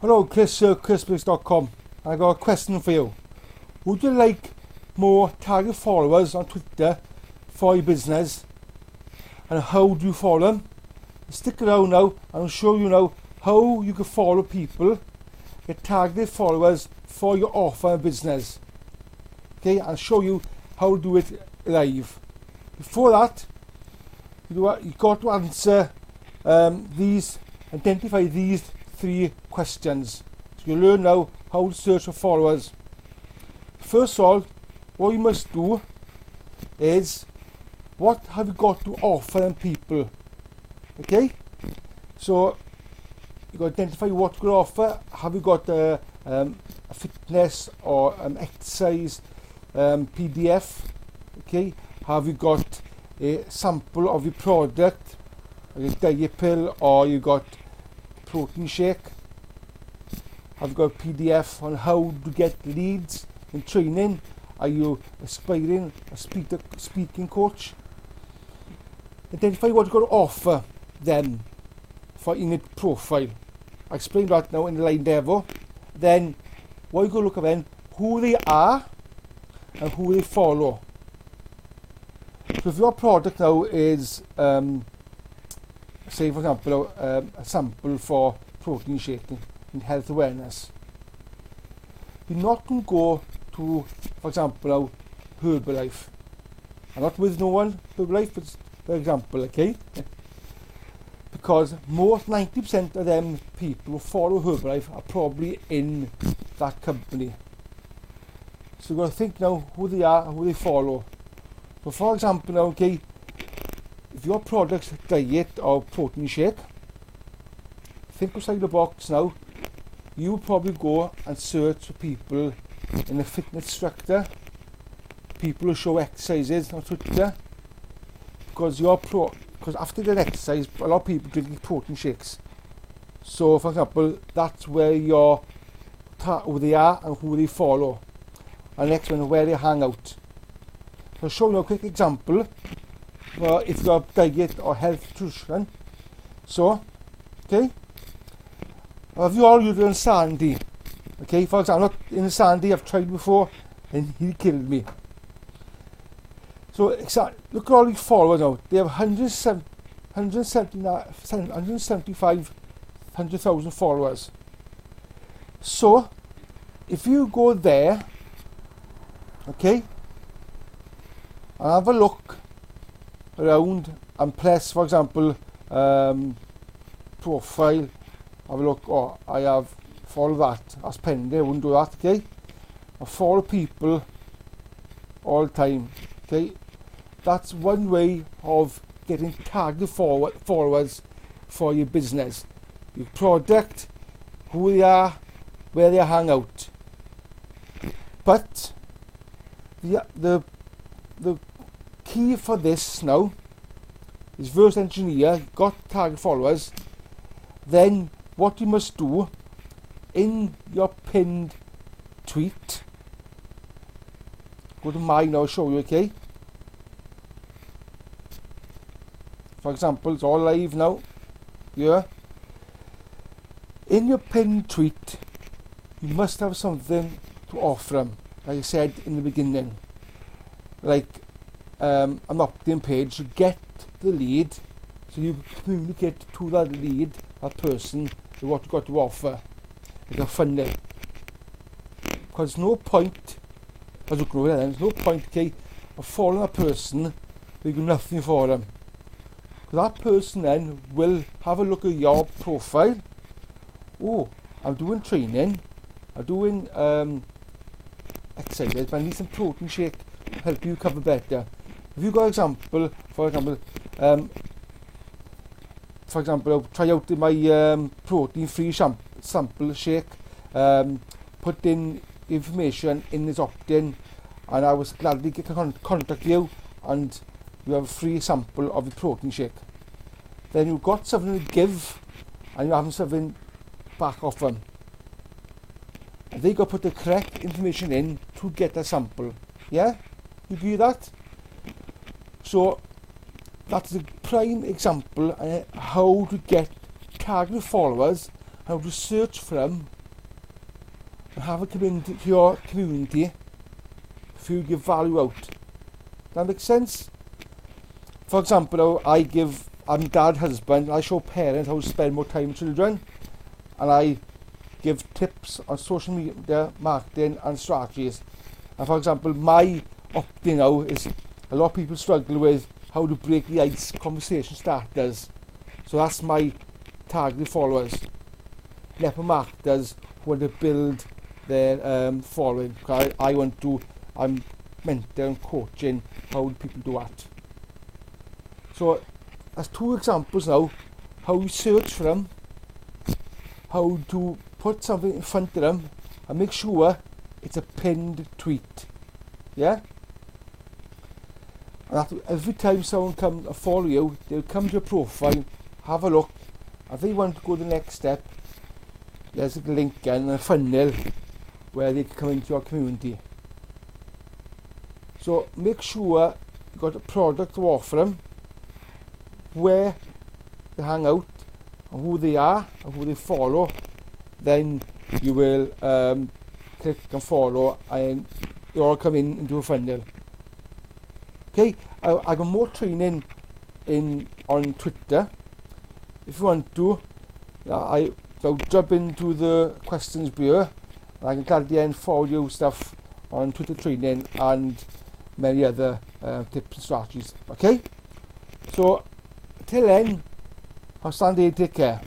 Hello, Chris, chrisbriggs.com. I got a question for you. Would you like more target followers on Twitter for your business? And how do you follow them? Stick around now and I'll show you now how you can follow people, get targeted followers for your offer and business. Okay, I'll show you how to do it live. Before that, you've got to answer identify these 3 questions. So you learn now how to search for followers. First of all, what you must do is, what have you got to offer them people? Okay, so you got to identify what you can offer. Have you got a fitness or exercise PDF? Okay, have you got a sample of your product, like a diet pill, or you got protein shake? Have you got a PDF on how to get leads in training? Are you aspiring a speaking coach? Identify what you've got to offer them for in your profile. I explained that now in the line there. Then what you got to look at then, who they are and who they follow. So if your product now is say for example a sample for protein shaking in health awareness, you're not going to go to, for example now, Herbalife. I'm not with no one Herbalife, but for example, okay? Because most 90% of them people who follow Herbalife are probably in that company. So you've got to think now who they are and who they follow. So for example now, okay, if your product's diet or protein shake, think outside the box now. You would probably go and search for people in a fitness instructor, people who show exercises on Twitter, because after their exercise, a lot of people drinking protein shakes. So for example, that's where who they are and who they follow. And next one, where they hang out. So I'll show you a quick example if you're diet or health nutrition. So, okay, have you all used Insanity? Okay, for example, not Insanity, I've tried before and he killed me. So look at all these followers now. They have 175,000 followers. So if you go there, okay, and have a look around and press, for example, profile, have a look, oh, I have follow that, that's pending, I wouldn't do that, okay? I follow people all the time, okay? That's one way of getting targeted followers for your business. Your product, who they are, where they hang out. But the key for this now is reverse engineer, got target followers, then what you must do in your pinned tweet, go to mine now, I'll show you, okay? For example, it's all live now, yeah? In your pinned tweet, you must have something to offer them, like I said in the beginning. Like an opt-in page to get the lead, so you communicate to that lead, that person, what you've got to offer, like a funnel. Because there's no point, there's no point, okay, of following a person that you do nothing for them. Because that person then will have a look at your profile. Oh, I'm doing training, I'm doing exercises, but I need some protein shake to help you recover better. If you got example, for example, try out my protein-free sample shake, put in information in this opt-in, and I was gladly contact you, and you have a free sample of the protein shake. Then you've got something to give, and you're having something back off them. And they got to put the correct information in to get a sample. Yeah? You agree with that? So that's the prime example of how to get targeted followers how to search for them, and have it come into your community if you give value out. That makes sense? For example, I'm dad, husband, I show parents how to spend more time with children, and I give tips on social media marketing and strategies. And for example, my opting now is a lot of people struggle with how to break the ice conversation starters. So that's my targeted followers. Network marketers who want to build their following. I'm mentoring and coaching how people do that. So that's 2 examples now. How you search for them, how to put something in front of them, and make sure it's a pinned tweet. Yeah? And that every time someone comes and follow you, they'll come to your profile, have a look. If they want to go the next step, there's a link and a funnel where they can come into your community. So make sure you've got a product to offer them, where they hang out, and who they are, and who they follow. Then you will click and follow, and they all come into a funnel. Okay, I got more training on Twitter. If you want to, I'll jump into the questions below. I can gladly then forward you stuff on Twitter training and many other tips and strategies. Okay, so till then, I'll stand here, take care.